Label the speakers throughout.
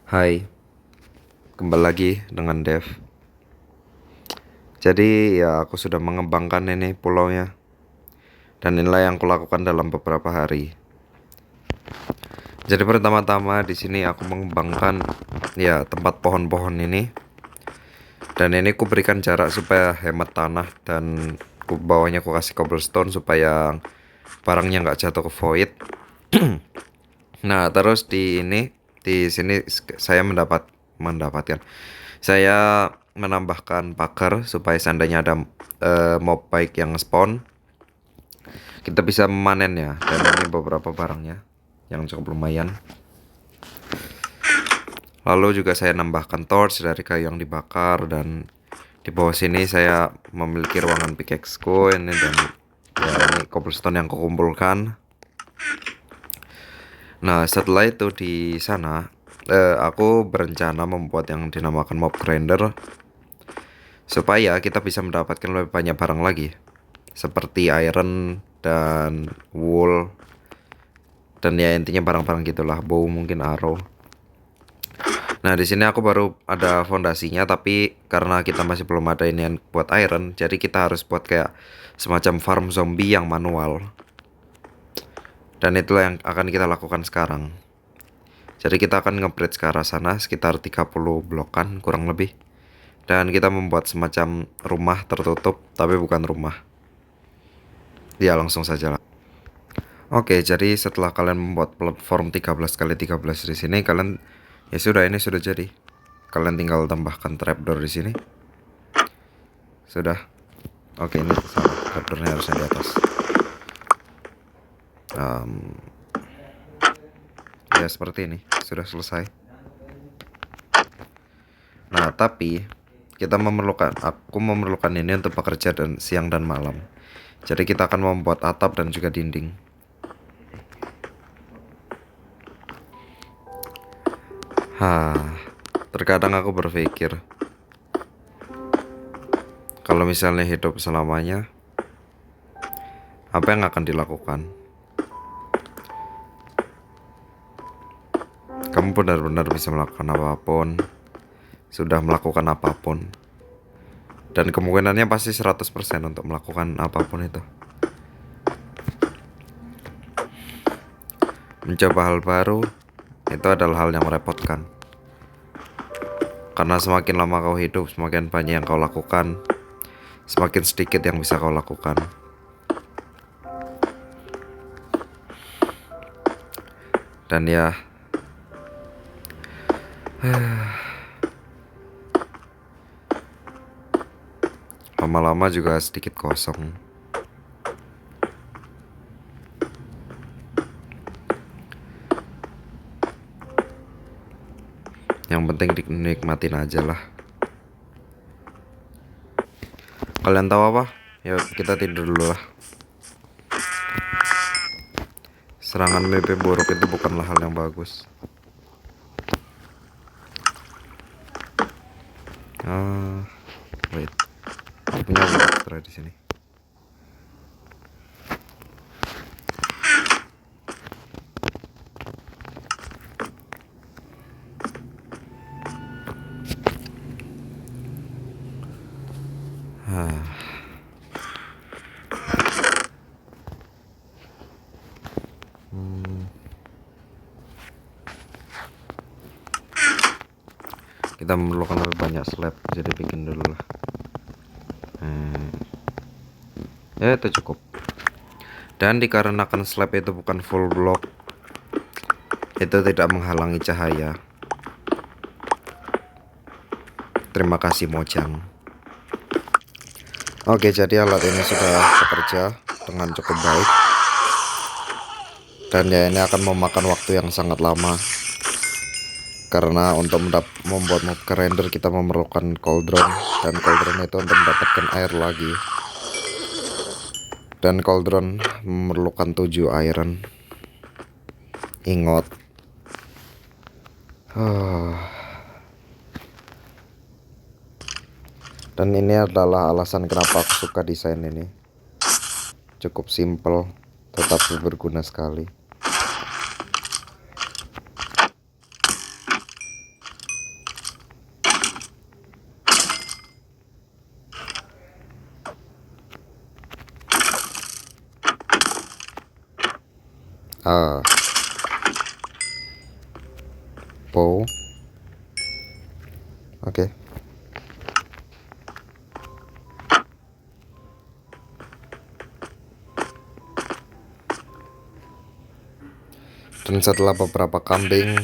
Speaker 1: Hai, kembali lagi dengan Dev. Jadi ya aku sudah mengembangkan ini pulaunya. Dan inilah yang kulakukan dalam beberapa hari. Jadi pertama-tama di sini aku mengembangkan ya tempat pohon-pohon ini. Dan ini ku berikan jarak supaya hemat tanah dan ku bawahnya ku kasih cobblestone supaya barangnya nggak jatuh ke void. Nah, terus di sini saya mendapatkan saya menambahkan pagar supaya seandainya ada mob baik yang spawn, kita bisa memanennya. Dan ini beberapa barangnya yang cukup lumayan. Lalu juga saya nambahkan torch dari kayu yang dibakar, dan di bawah sini saya memiliki ruangan pickaxe-ku ini, dan ya ini cobblestone yang kukumpulkan. Nah, setelah itu di sana aku berencana membuat yang dinamakan mob grinder supaya kita bisa mendapatkan lebih banyak barang lagi seperti iron dan wool, dan ya intinya barang-barang gitulah, bow mungkin arrow. Nah, di sini aku baru ada fondasinya, tapi karena kita masih belum ada ini yang buat iron, jadi kita harus buat kayak semacam farm zombie yang manual. Dan itulah yang akan kita lakukan sekarang. Jadi kita akan nge-bridge ke arah sana sekitar 30 blokan kurang lebih. Dan kita membuat semacam rumah tertutup, tapi bukan rumah. Ya langsung saja lah. Oke, jadi setelah kalian membuat platform 13x13 di sini, kalian ya sudah, ini sudah jadi. Kalian tinggal tambahkan trapdoor di sini. Sudah. Oke, ini salah. Trapdoornya harusnya di atas. Ya seperti ini, sudah selesai. Nah, tapi aku memerlukan ini untuk bekerja dan siang dan malam. Jadi kita akan membuat atap dan juga dinding. Terkadang aku berpikir, kalau misalnya hidup selamanya, apa yang akan dilakukan? Kamu benar-benar bisa melakukan apapun, sudah melakukan apapun, dan kemungkinannya pasti 100% untuk melakukan apapun itu. Mencoba hal baru itu adalah hal yang merepotkan, karena semakin lama kau hidup, semakin banyak yang kau lakukan, semakin sedikit yang bisa kau lakukan. Dan ya, lama-lama juga sedikit kosong. Yang penting dinikmatin aja lah. Kalian tahu apa? Yuk kita tidur dulu lah. Serangan mimpi buruk itu bukanlah hal yang bagus. Wait, aku punya wood extra di sini. Kita memerlukan lebih banyak slab, jadi bikin dulu lah. Ya itu cukup. Dan dikarenakan slab itu bukan full block, itu tidak menghalangi cahaya. Terima kasih Mojang. Oke, jadi alat ini sudah bekerja dengan cukup baik. Dan ya ini akan memakan waktu yang sangat lama, karena untuk membuat mob grinder kita memerlukan cauldron, dan cauldron itu untuk mendapatkan air lagi. Dan cauldron memerlukan 7 iron ingot. Dan ini adalah alasan kenapa aku suka desain ini. Cukup simple, tetapi berguna sekali. Ah, bow. Oke. Dan setelah beberapa kambing,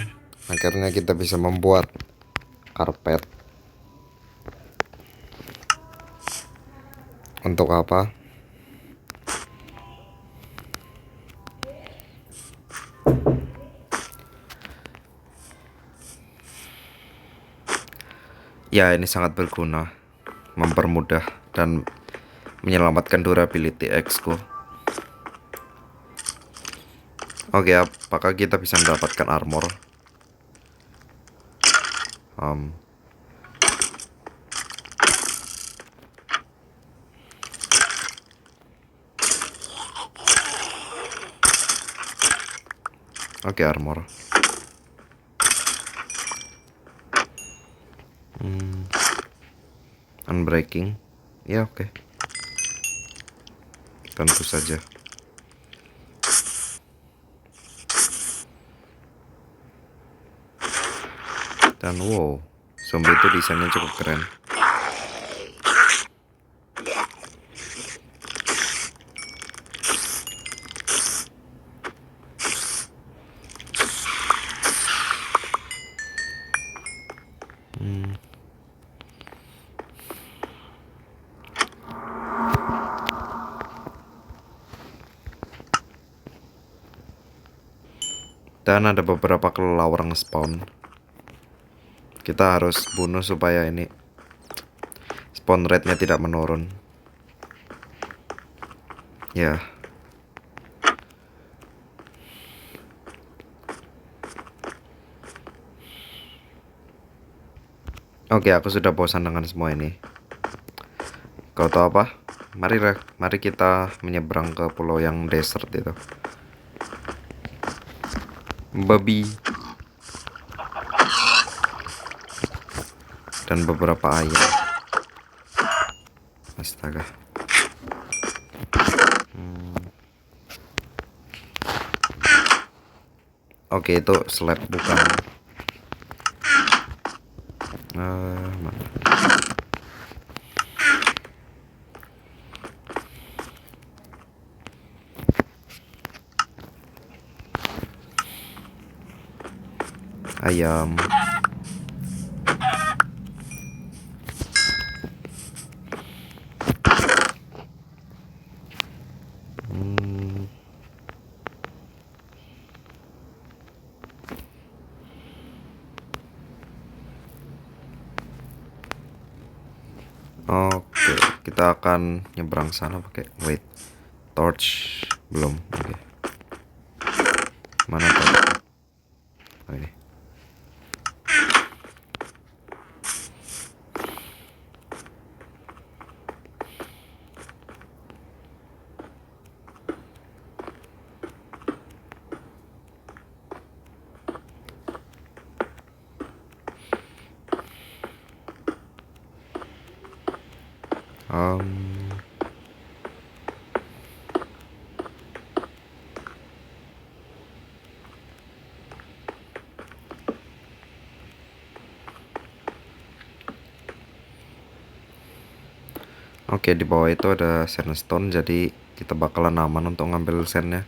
Speaker 1: akhirnya kita bisa membuat karpet. Untuk apa? Ya, ini sangat berguna, mempermudah dan menyelamatkan durability X ku. Oke, apakah kita bisa mendapatkan armor? Oke, armor. Unbreaking. Ya, oke. Tentu saja. Dan wow, zombie itu desainnya cukup keren. Dan ada beberapa kelelawar nge-spawn. Kita harus bunuh supaya ini spawn rate-nya tidak menurun. Ya. Oke, aku sudah bosan dengan semua ini. Kau tahu apa? Mari kita menyeberang ke pulau yang desert itu. Babi dan beberapa ayam. Astaga. Oke, itu slab bukan. Mana? Ayam. Oke, kita akan nyebrang sana pakai torch belum. Oke. Mana torch? Oh, ini. Oke, di bawah itu ada sandstone, jadi kita bakalan aman untuk ngambil sandnya.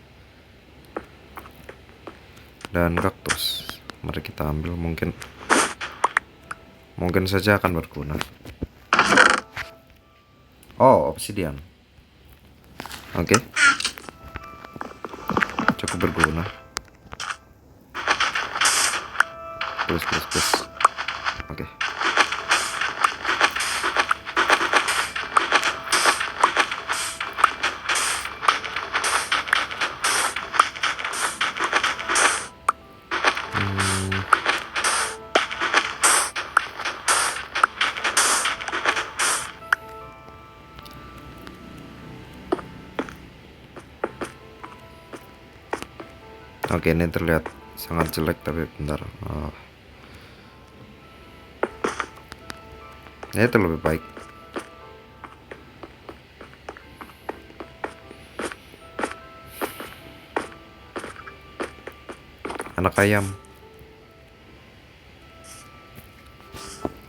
Speaker 1: Dan kaktus, mari kita ambil, mungkin saja akan berguna. Oh, obsidian. Oke. Cukup berguna. Plus. Oke. Oke, ini terlihat sangat jelek, tapi bentar. Ini itu lebih baik. anak ayam.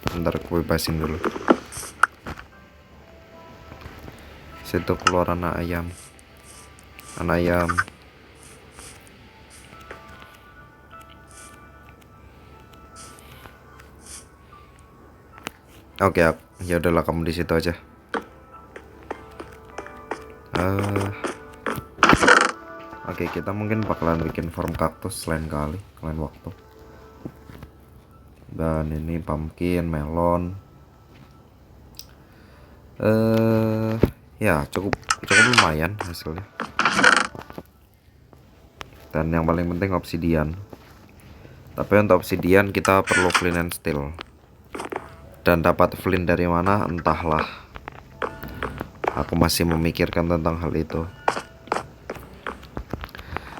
Speaker 1: Bentar aku bebasin dulu. Situ keluar anak ayam. Anak ayam. Oke, ya udahlah kamu di situ aja. Oke, kita mungkin bakalan bikin farm kaktus lain kali, lain waktu. Dan ini pumpkin, melon. Ya cukup lumayan hasilnya. Dan yang paling penting obsidian. Tapi untuk obsidian kita perlu flint and steel. Dan dapat flint dari mana entahlah. Aku masih memikirkan tentang hal itu.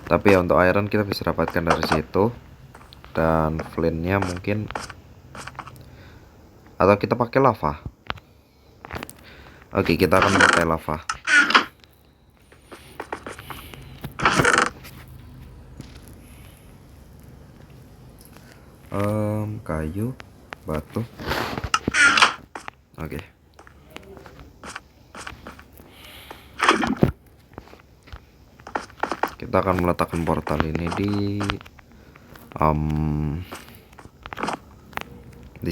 Speaker 1: Tapi ya untuk iron kita bisa dapatkan dari situ. Dan flintnya mungkin, atau kita pakai lava. Oke, kita akan pakai lava. Kayu, batu. Oke. Kita akan meletakkan portal ini di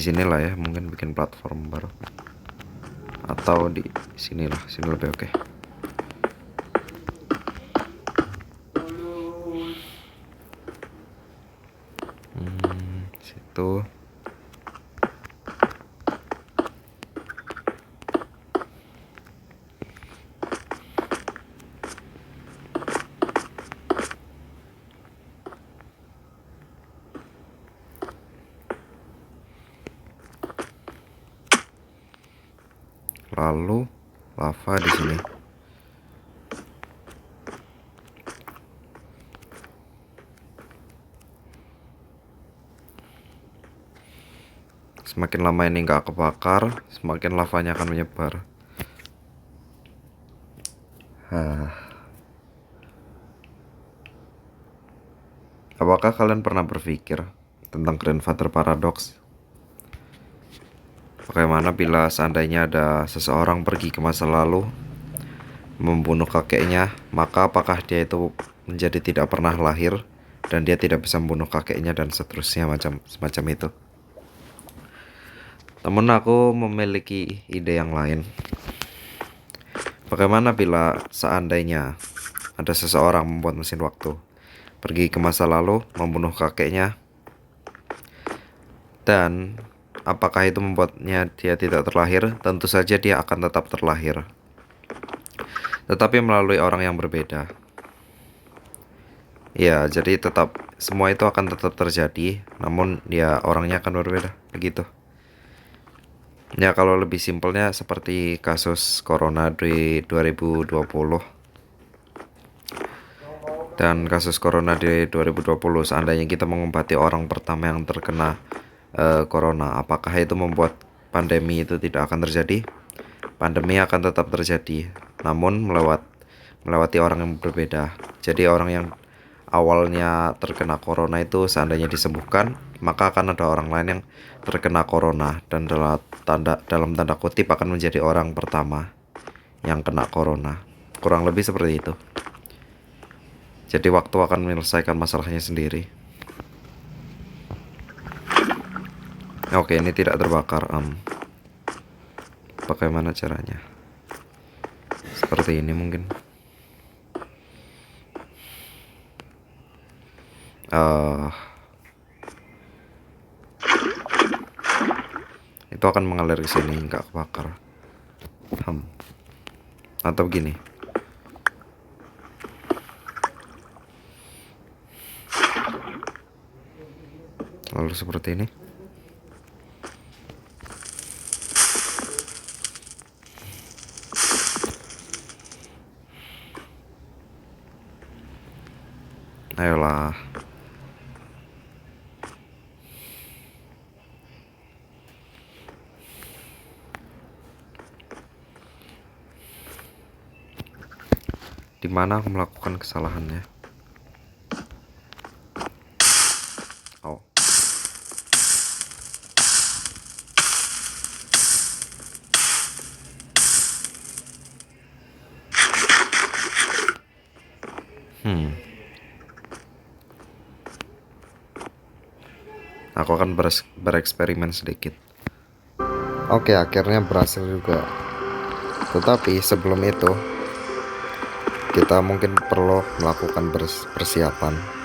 Speaker 1: sinilah ya, mungkin bikin platform baru. Atau di sinilah, sini lebih oke. Situ. Lalu lava di sini. Semakin lama ini nggak kebakar, semakin lavanya akan menyebar. Apakah kalian pernah berpikir tentang grandfather paradox? Bagaimana bila seandainya ada seseorang pergi ke masa lalu, membunuh kakeknya, maka apakah dia itu menjadi tidak pernah lahir dan dia tidak bisa membunuh kakeknya dan seterusnya, semacam itu. Temen aku memiliki ide yang lain. Bagaimana bila seandainya ada seseorang membuat mesin waktu, pergi ke masa lalu, membunuh kakeknya, dan apakah itu membuatnya dia tidak terlahir? Tentu saja dia akan tetap terlahir, tetapi melalui orang yang berbeda. Ya, jadi tetap semua itu akan tetap terjadi, namun ya orangnya akan berbeda, begitu. Ya kalau lebih simpelnya seperti kasus corona di 2020. Dan kasus corona di 2020, seandainya kita mengobati orang pertama yang terkena corona, apakah itu membuat pandemi itu tidak akan terjadi? Pandemi akan tetap terjadi, namun melewati orang yang berbeda. Jadi orang yang awalnya terkena corona itu seandainya disembuhkan, maka akan ada orang lain yang terkena corona dan dalam tanda kutip akan menjadi orang pertama yang kena corona. Kurang lebih seperti itu. Jadi waktu akan menyelesaikan masalahnya sendiri. Oke, ini tidak terbakar. Bagaimana caranya? Seperti ini mungkin. Itu akan mengalir ke sini, nggak kebakar. Atau begini. Lalu seperti ini. Ayolah. Dimana aku melakukan kesalahannya? Aku akan bereksperimen sedikit. Oke, akhirnya berhasil juga. Tetapi sebelum itu kita mungkin perlu melakukan persiapan.